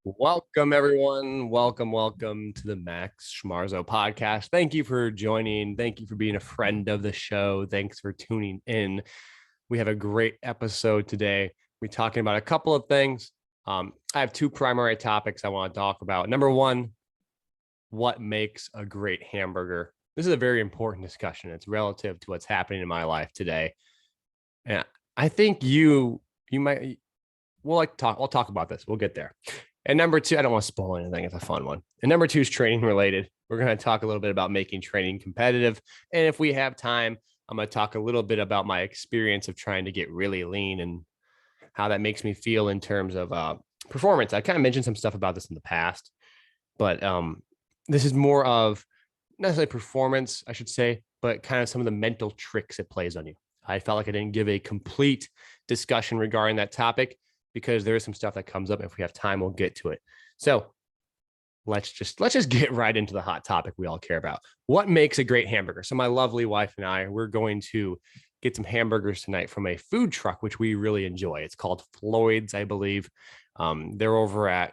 Welcome, everyone. Welcome to the Max Schmarzo podcast. Thank you for joining. Thank you for being a friend of the show. Thanks for tuning in. We have a great episode today. We're talking about a couple of things. I have two primary topics I want to talk about. Number one, what makes a great hamburger? This is a very important discussion. It's relative to what's happening in my life today. And I think you might, we'll talk about this. We'll get there. And number two, I don't want to spoil anything. It's a fun one. And number two is training related. We're going to talk a little bit about making training competitive. And if we have time, I'm going to talk a little bit about my experience of trying to get really lean and how that makes me feel in terms of performance. I kind of mentioned some stuff about this in the past, but this is more of not necessarily performance, I should say, but kind of some of the mental tricks it plays on you. I felt like I didn't give a complete discussion regarding that topic, because there is some stuff that comes up. If we have time, we'll get to it. So let's just get right into the hot topic we all care about. What makes a great hamburger? So my lovely wife and I, we're going to get some hamburgers tonight from a food truck, which we really enjoy. It's called Floyd's, I believe. They're over at,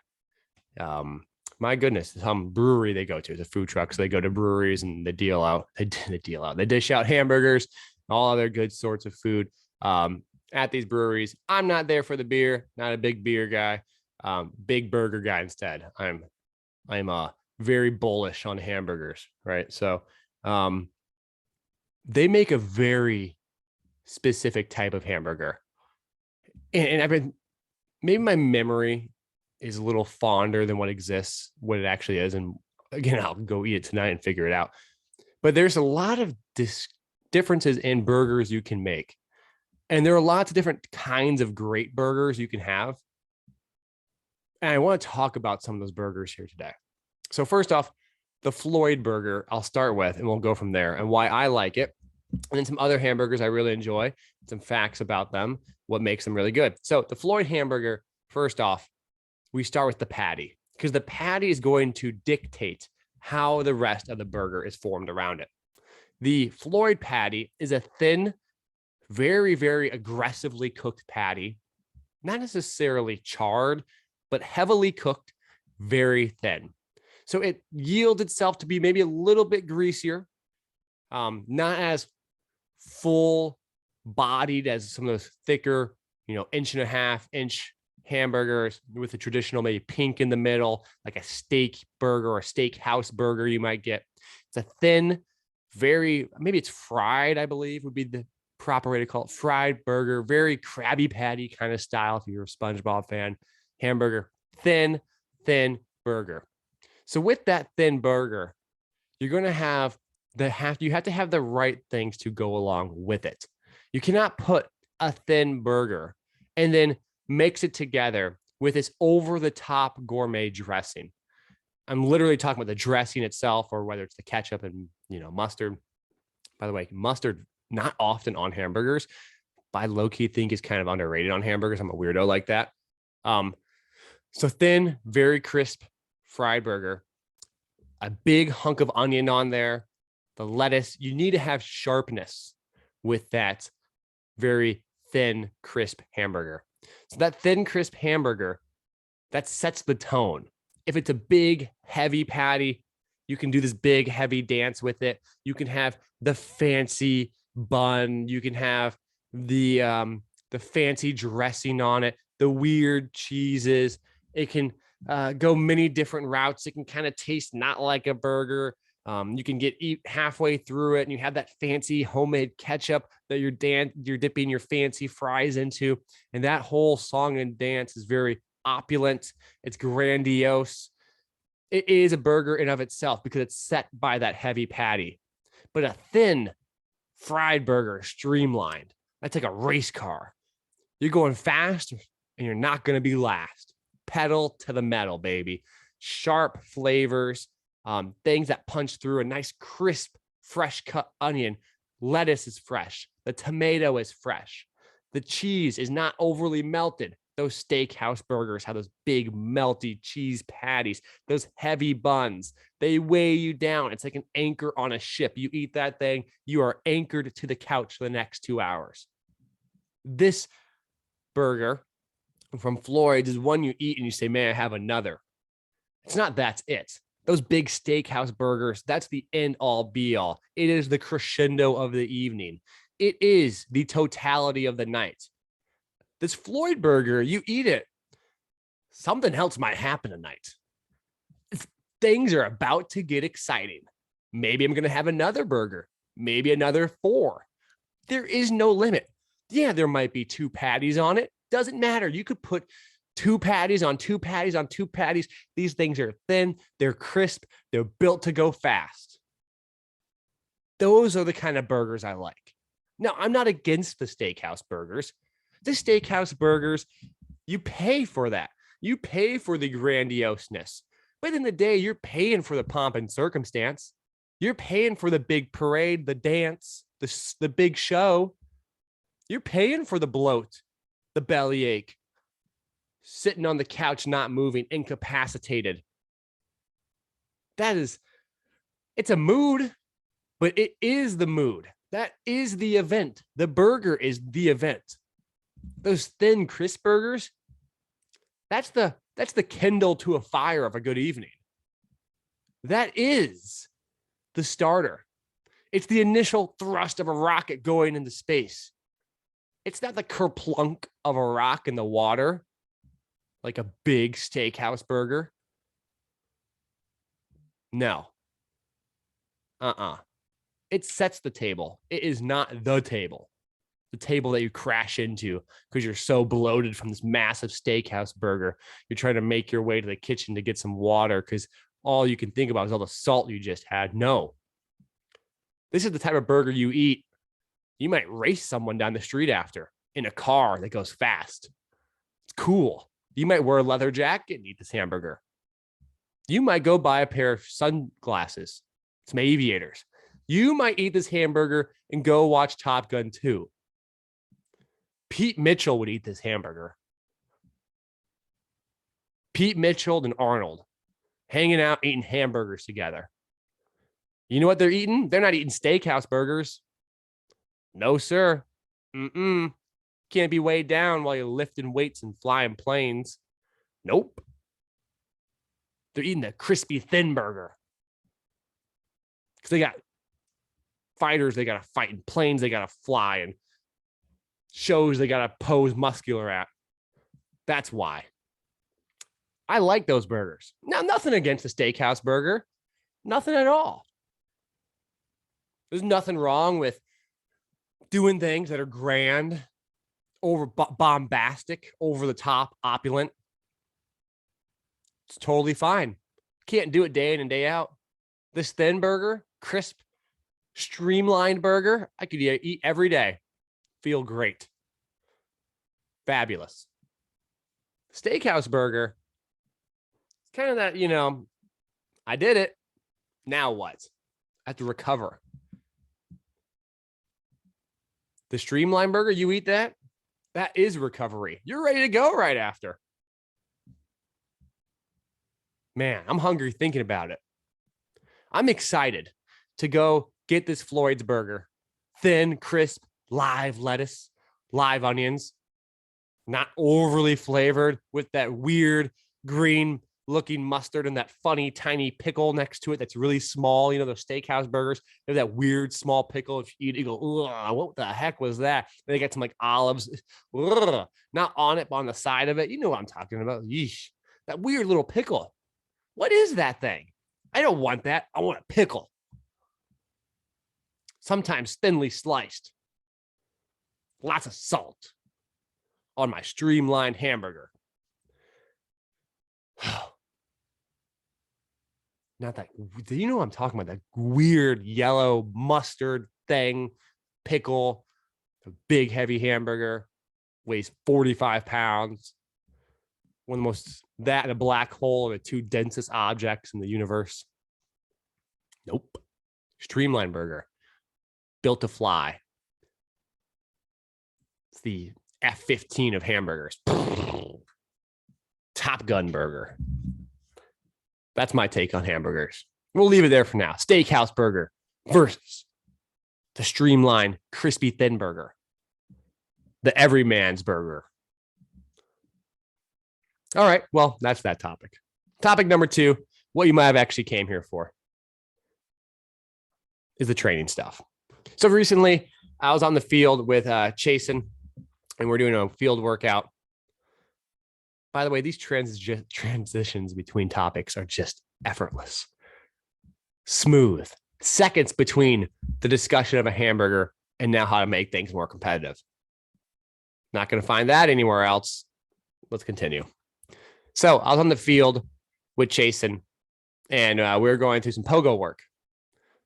my goodness, some brewery they go to. It's a food truck. So they go to breweries and they deal out. They dish out hamburgers, all other good sorts of food. At these breweries. I'm not there for the beer, not a big beer guy, big burger guy instead. I'm very bullish on hamburgers, right? So they make a very specific type of hamburger. And I've been, maybe my memory is a little fonder than what it actually is. And again, I'll go eat it tonight and figure it out. But there's a lot of differences in burgers you can make. And there are lots of different kinds of great burgers you can have. And I want to talk about some of those burgers here today. So first off, the Floyd burger, I'll start with, and we'll go from there, and why I like it. And then some other hamburgers I really enjoy, some facts about them, what makes them really good. So the Floyd hamburger, first off, we start with the patty, because the patty is going to dictate how the rest of the burger is formed around it. The Floyd patty is a thin, very, very aggressively cooked patty, not necessarily charred, but heavily cooked, very thin. So it yields itself to be maybe a little bit greasier, not as full bodied as some of those thicker, 1.5-inch hamburgers with the traditional maybe pink in the middle, like a steak burger or a steakhouse burger you might get. It's a thin, maybe it's fried, I believe would be the proper way to call it, fried burger, very Krabby Patty kind of style. If you're a SpongeBob fan, hamburger, thin burger. So with that thin burger, you're going to have you have to have the right things to go along with it. You cannot put a thin burger and then mix it together with this over the top gourmet dressing. I'm literally talking about the dressing itself, or whether it's the ketchup and mustard. By the way, mustard not often on hamburgers, but I low-key think is kind of underrated on hamburgers. I'm a weirdo like that. So thin, very crisp fried burger, a big hunk of onion on there, the lettuce. You need to have sharpness with that very thin, crisp hamburger. So that thin, crisp hamburger, that sets the tone. If it's a big, heavy patty, you can do this big, heavy dance with it. You can have the fancy bun, you can have the fancy dressing on it, the weird cheeses. It can go many different routes. It can kind of taste not like a burger. You can eat halfway through it and you have that fancy homemade ketchup that you're dipping your fancy fries into, and that whole song and dance is very opulent. It's grandiose. It is a burger in of itself because it's set by that heavy patty. But a thin fried burger, streamlined, that's like a race car. You're going fast and you're not going to be last. Pedal to the metal, baby. Sharp flavors, things that punch through. A nice crisp, fresh cut onion. Lettuce is fresh. The tomato is fresh. The cheese is not overly melted. Those steakhouse burgers have those big melty cheese patties, those heavy buns. They weigh you down. It's like an anchor on a ship. You eat that thing, you are anchored to the couch for the next 2 hours. This burger from Floyd's is one you eat and you say, "May I have another?" It's not that's it. Those big steakhouse burgers, that's the end all be all. It is the crescendo of the evening. It is the totality of the night. This Floyd burger, you eat it, something else might happen tonight. Things are about to get exciting. Maybe I'm going to have another burger, maybe another 4. There is no limit. Yeah, there might be 2 patties on it. Doesn't matter. You could put 2 patties on 2 patties on 2 patties. These things are thin, they're crisp, they're built to go fast. Those are the kind of burgers I like. Now, I'm not against the steakhouse burgers. The steakhouse burgers, you pay for that. You pay for the grandioseness. But in the day, you're paying for the pomp and circumstance. You're paying for the big parade, the dance, the big show. You're paying for the bloat, the bellyache, sitting on the couch, not moving, incapacitated. It's a mood, but it is the mood. That is the event. The burger is the event. Those thin, crisp burgers, that's the kindle to a fire of a good evening. That is the starter. It's the initial thrust of a rocket going into space. It's not the kerplunk of a rock in the water, like a big steakhouse burger. No. It sets the table. It is not the table that you crash into because you're so bloated from this massive steakhouse burger. You're trying to make your way to the kitchen to get some water because all you can think about is all the salt you just had. No. This is the type of burger you eat. You might race someone down the street after in a car that goes fast. It's cool. You might wear a leather jacket and eat this hamburger. You might go buy a pair of sunglasses, some aviators. You might eat this hamburger and go watch Top Gun 2. Pete Mitchell would eat this hamburger. Pete Mitchell and Arnold hanging out, eating hamburgers together. You know what they're eating? They're not eating steakhouse burgers. No, sir. Can't be weighed down while you're lifting weights and flying planes. Nope. They're eating the crispy thin burger. Because they got fighters they got to fight in planes they got to fly and shows they got to pose muscular at. That's why. I like those burgers. Now, nothing against the steakhouse burger. Nothing at all. There's nothing wrong with doing things that are grand, over bombastic, over the top, opulent. It's totally fine. Can't do it day in and day out. This thin burger, crisp, streamlined burger, I could eat every day. Feel great. Fabulous. Steakhouse burger, it's kind of that, I did it. Now what? I have to recover. The streamlined burger, you eat that? That is recovery. You're ready to go right after. Man, I'm hungry thinking about it. I'm excited to go get this Floyd's burger. Thin, crisp, live lettuce, live onions, not overly flavored with that weird green looking mustard and that funny tiny pickle next to it that's really small. Those steakhouse burgers, they have that weird small pickle. If you eat it, you go, ugh, what the heck was that? And they got some like olives, ugh, not on it, but on the side of it. You know what I'm talking about. Yeesh. That weird little pickle. What is that thing? I don't want that. I want a pickle. Sometimes thinly sliced. Lots of salt on my streamlined hamburger. Not that, you know what I'm talking about? That weird yellow mustard thing, pickle, a big heavy hamburger, weighs 45 pounds. One of the most, that and a black hole are the 2 densest objects in the universe. Nope. Streamlined burger, built to fly. It's the F-15 of hamburgers. Top Gun burger. That's my take on hamburgers. We'll leave it there for now. Steakhouse burger versus the streamlined, crispy, thin burger. The everyman's burger. All right. Well, that's that topic. Topic number 2, what you might have actually came here for, is the training stuff. So recently, I was on the field with Chasen, and we're doing a field workout. By the way, these transitions between topics are just effortless, smooth. Seconds between the discussion of a hamburger and now how to make things more competitive. Not going to find that anywhere else. Let's continue. So I was on the field with Chasen, and we were going through some pogo work.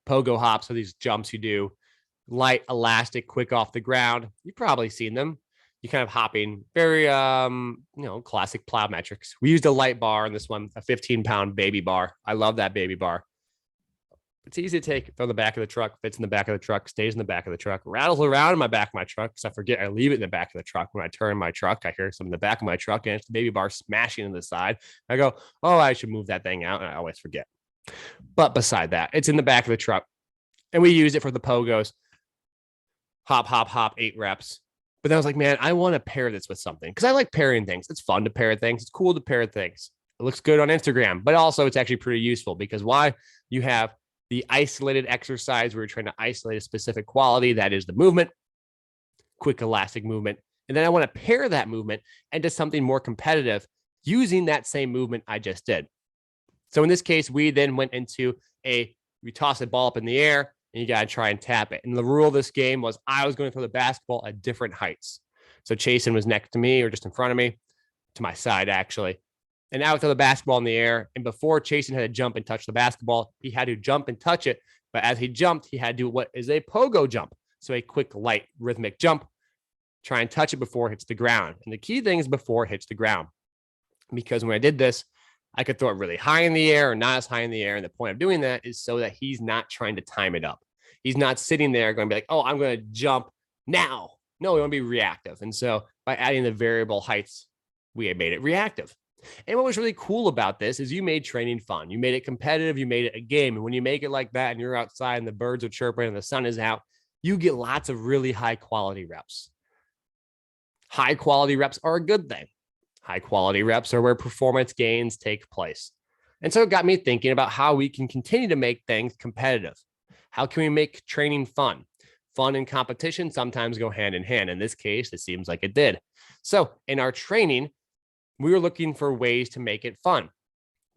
Pogo hops are these jumps you do, light, elastic, quick off the ground. You've probably seen them. You kind of hopping, very classic plyometrics. We used a light bar in this one, a 15-pound baby bar. I love that baby bar. It's easy to take from the back of the truck, fits in the back of the truck, stays in the back of the truck, rattles around in my back of my truck because I forget I leave it in the back of the truck. When I turn my truck, I hear something in the back of my truck, and it's the baby bar smashing in the side. I go, oh, I should move that thing out, and I always forget. But beside that, it's in the back of the truck, and we use it for the pogos. Hop, hop, hop, 8 reps. But then I was like, man, I want to pair this with something because I like pairing things. It's fun to pair things. It's cool to pair things. It looks good on Instagram, but also it's actually pretty useful because why? You have the isolated exercise where you're trying to isolate a specific quality, that is the movement, quick elastic movement. And then I want to pair that movement into something more competitive using that same movement I just did. So in this case, we then went into we toss a ball up in the air and you got to try and tap it. And the rule of this game was I was going to throw the basketball at different heights. So Chasen was next to me or just in front of me, to my side actually. And I would throw the basketball in the air. And before Chasen had to jump and touch the basketball, he had to jump and touch it. But as he jumped, he had to do what is a pogo jump. So a quick, light, rhythmic jump. Try and touch it before it hits the ground. And the key thing is before it hits the ground. Because when I did this, I could throw it really high in the air or not as high in the air. And the point of doing that is so that he's not trying to time it up. He's not sitting there going to be like, oh, I'm going to jump now. No, we want to be reactive. And so by adding the variable heights, we made it reactive. And what was really cool about this is you made training fun. You made it competitive. You made it a game. And when you make it like that and you're outside and the birds are chirping and the sun is out, you get lots of really high quality reps. High quality reps are a good thing. High quality reps are where performance gains take place. And so it got me thinking about how we can continue to make things competitive. How can we make training fun? Fun and competition sometimes go hand in hand. In this case, it seems like it did. So in our training, we were looking for ways to make it fun,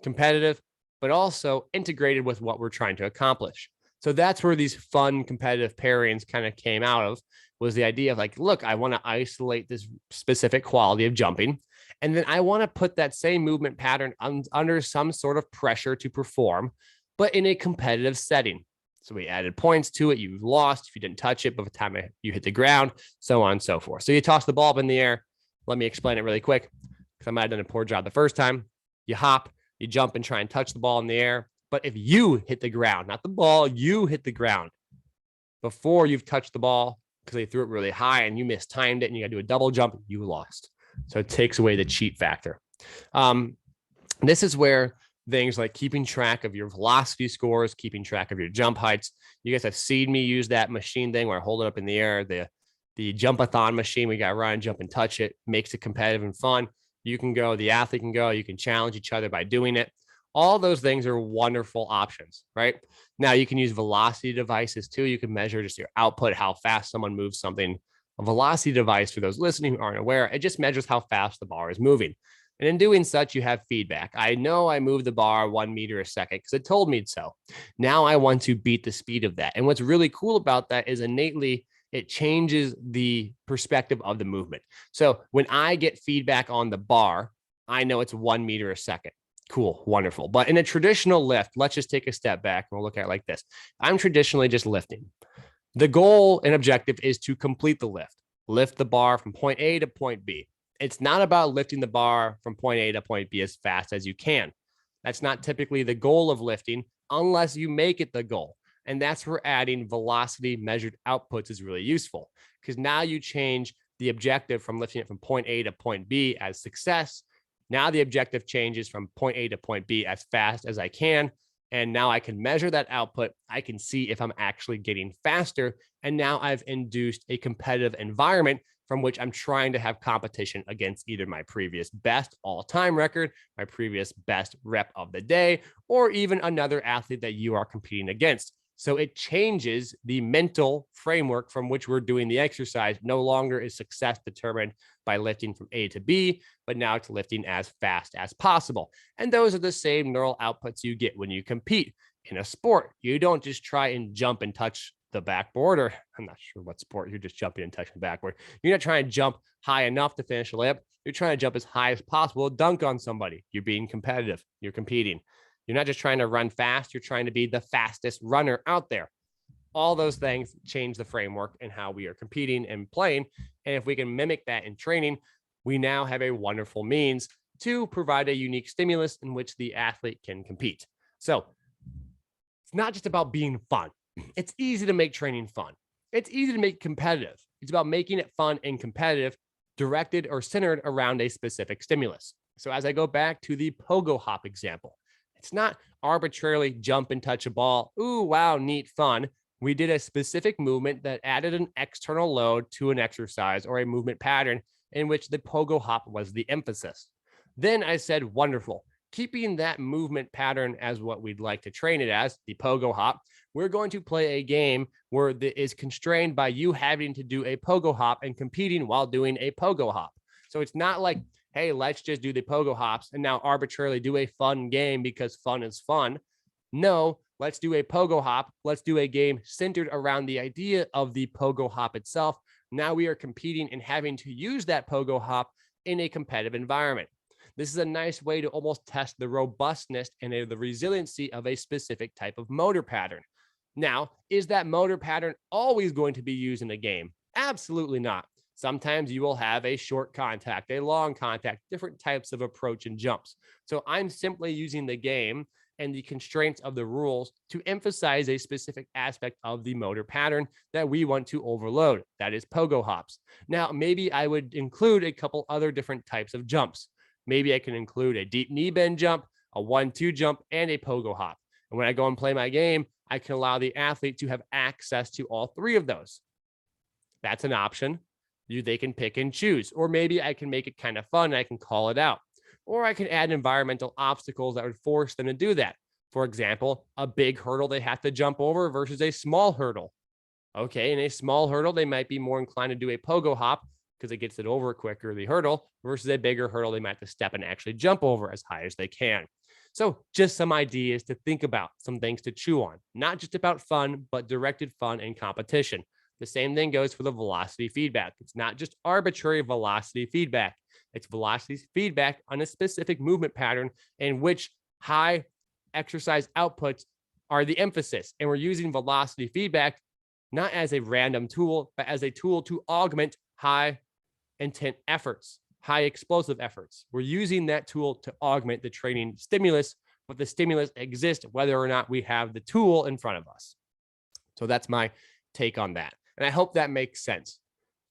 competitive, but also integrated with what we're trying to accomplish. So that's where these fun competitive pairings kind of came out of, was the idea of like, look, I want to isolate this specific quality of jumping. And then I want to put that same movement pattern under some sort of pressure to perform, but in a competitive setting. So we added points to it. You lost if you didn't touch it by the time you hit the ground, so on and so forth. So you toss the ball up in the air. Let me explain it really quick because I might have done a poor job the first time. You hop, you jump and try and touch the ball in the air. But if you hit the ground, not the ball, you hit the ground before you've touched the ball because they threw it really high and you mistimed it and you got to do a double jump, you lost. So it takes away the cheat factor. This is where things like keeping track of your velocity scores, keeping track of your jump heights. You guys have seen me use that machine thing where I hold it up in the air, the jump-a-thon machine. We got run, jump and touch it, makes it competitive and fun. You can go, the athlete can go, you can challenge each other by doing it. All those things are wonderful options, right? Now you can use velocity devices too. You can measure just your output, how fast someone moves something. A velocity device, for those listening who aren't aware, it just measures how fast the bar is moving. And in doing such, you have feedback. I know I moved the bar 1 meter a second because it told me so. Now I want to beat the speed of that. And what's really cool about that is innately it changes the perspective of the movement. So when I get feedback on the bar, I know it's 1 meter a second. Cool, wonderful. But in a traditional lift, let's just take a step back and we'll look at it like this. I'm traditionally just lifting. The goal and objective is to complete the lift the bar from point A to point B. It's not about lifting the bar from point A to point B as fast as you can. That's not typically the goal of lifting unless you make it the goal. And that's where adding velocity measured outputs is really useful because now you change the objective from lifting it from point A to point B as success. Now the objective changes from point A to point B as fast as I can. And now I can measure that output. I can see if I'm actually getting faster. And now I've induced a competitive environment from which I'm trying to have competition against either my previous best all-time record, my previous best rep of the day, or even another athlete that you are competing against. So it changes the mental framework from which we're doing the exercise. No longer is success determined by lifting from A to B, but now it's lifting as fast as possible. And those are the same neural outputs you get when you compete in a sport. You don't just try and jump and touch the backboard, or I'm not sure what sport, you're just jumping and touching the backboard. You're not trying to jump high enough to finish a layup. You're trying to jump as high as possible, dunk on somebody. You're being competitive. You're competing. You're not just trying to run fast. You're trying to be the fastest runner out there. All those things change the framework and how we are competing and playing. And if we can mimic that in training, we now have a wonderful means to provide a unique stimulus in which the athlete can compete. So it's not just about being fun. It's easy to make training fun. It's easy to make competitive. It's about making it fun and competitive, directed or centered around a specific stimulus. So as I go back to the pogo hop example, it's not arbitrarily jump and touch a ball. Ooh, wow, neat, fun. We did a specific movement that added an external load to an exercise or a movement pattern in which the pogo hop was the emphasis. Then I said, wonderful. Keeping that movement pattern as what we'd like to train it as, the pogo hop, we're going to play a game where it is constrained by you having to do a pogo hop and competing while doing a pogo hop. So it's not like, hey, let's just do the pogo hops and now arbitrarily do a fun game because fun is fun. No, let's do a pogo hop. Let's do a game centered around the idea of the pogo hop itself. Now we are competing and having to use that pogo hop in a competitive environment. This is a nice way to almost test the robustness and the resiliency of a specific type of motor pattern. Now, is that motor pattern always going to be used in a game? Absolutely not. Sometimes you will have a short contact, a long contact, different types of approach and jumps. So I'm simply using the game and the constraints of the rules to emphasize a specific aspect of the motor pattern that we want to overload. That is pogo hops. Now, maybe I would include a couple other different types of jumps. Maybe I can include a deep knee bend jump, a 1-2 jump, and a pogo hop. And when I go and play my game, I can allow the athlete to have access to all three of those. That's an option. They can pick and choose. Or maybe I can make it kind of fun and I can call it out. Or I can add environmental obstacles that would force them to do that. For example, a big hurdle they have to jump over versus a small hurdle. Okay, in a small hurdle, they might be more inclined to do a pogo hop because it gets it over quicker, the hurdle, versus a bigger hurdle they might have to step and actually jump over as high as they can. So just some ideas to think about, some things to chew on, not just about fun, but directed fun and competition. The same thing goes for the velocity feedback. It's not just arbitrary velocity feedback. It's velocity feedback on a specific movement pattern in which high exercise outputs are the emphasis. And we're using velocity feedback not as a random tool, but as a tool to augment high intent efforts, high explosive efforts. We're using that tool to augment the training stimulus, but the stimulus exists whether or not we have the tool in front of us. So that's my take on that. And I hope that makes sense.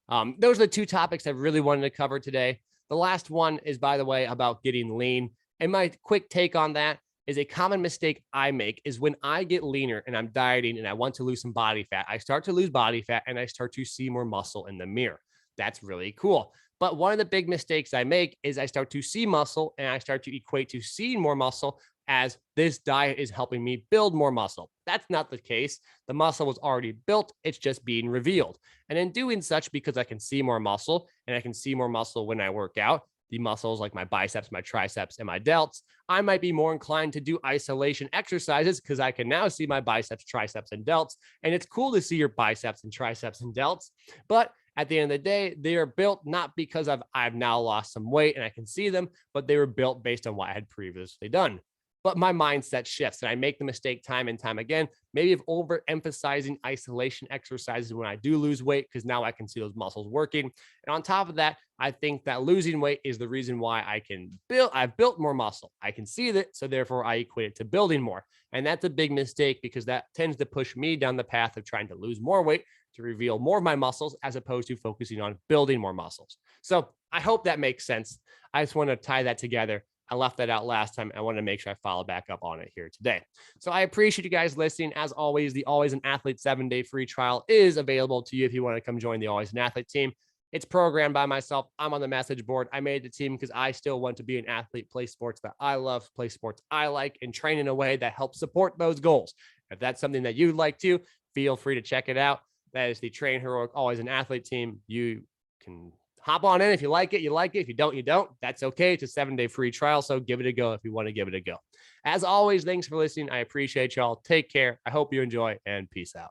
Those are the two topics I really wanted to cover today. The last one is, by the way, about getting lean. And my quick take on that is a common mistake I make is when I get leaner and I'm dieting and I want to lose some body fat, I start to lose body fat and I start to see more muscle in the mirror. That's really cool. But one of the big mistakes I make is I start to see muscle and I start to equate to seeing more muscle as this diet is helping me build more muscle. That's not the case. The muscle was already built. It's just being revealed. And in doing such, because I can see more muscle and I can see more muscle when I work out, the muscles like my biceps, my triceps, and my delts, I might be more inclined to do isolation exercises because I can now see my biceps, triceps, and delts. And it's cool to see your biceps and triceps and delts. But at the end of the day, they are built not because I've now lost some weight and I can see them, but they were built based on what I had previously done. But my mindset shifts and I make the mistake time and time again, maybe of overemphasizing isolation exercises when I do lose weight, because now I can see those muscles working. And on top of that, I think that losing weight is the reason why I've built more muscle. I can see that. So therefore I equate it to building more. And that's a big mistake because that tends to push me down the path of trying to lose more weight to reveal more of my muscles as opposed to focusing on building more muscles. So I hope that makes sense. I just want to tie that together. I left that out last time. I want to make sure I follow back up on it here today. So I appreciate you guys listening. As always, the Always an Athlete 7-day free trial is available to you if you want to come join the Always an Athlete team. It's programmed by myself. I'm on the message board. I made the team because I still want to be an athlete, play sports that I love, play sports I like, and train in a way that helps support those goals. If that's something that you'd like to, feel free to check it out. That is the Train Heroic Always an Athlete team. You can hop on in. If you like it, you like it. If you don't, you don't. That's okay. It's a 7-day free trial. So give it a go if you want to give it a go. As always, thanks for listening. I appreciate y'all. Take care. I hope you enjoy, and peace out.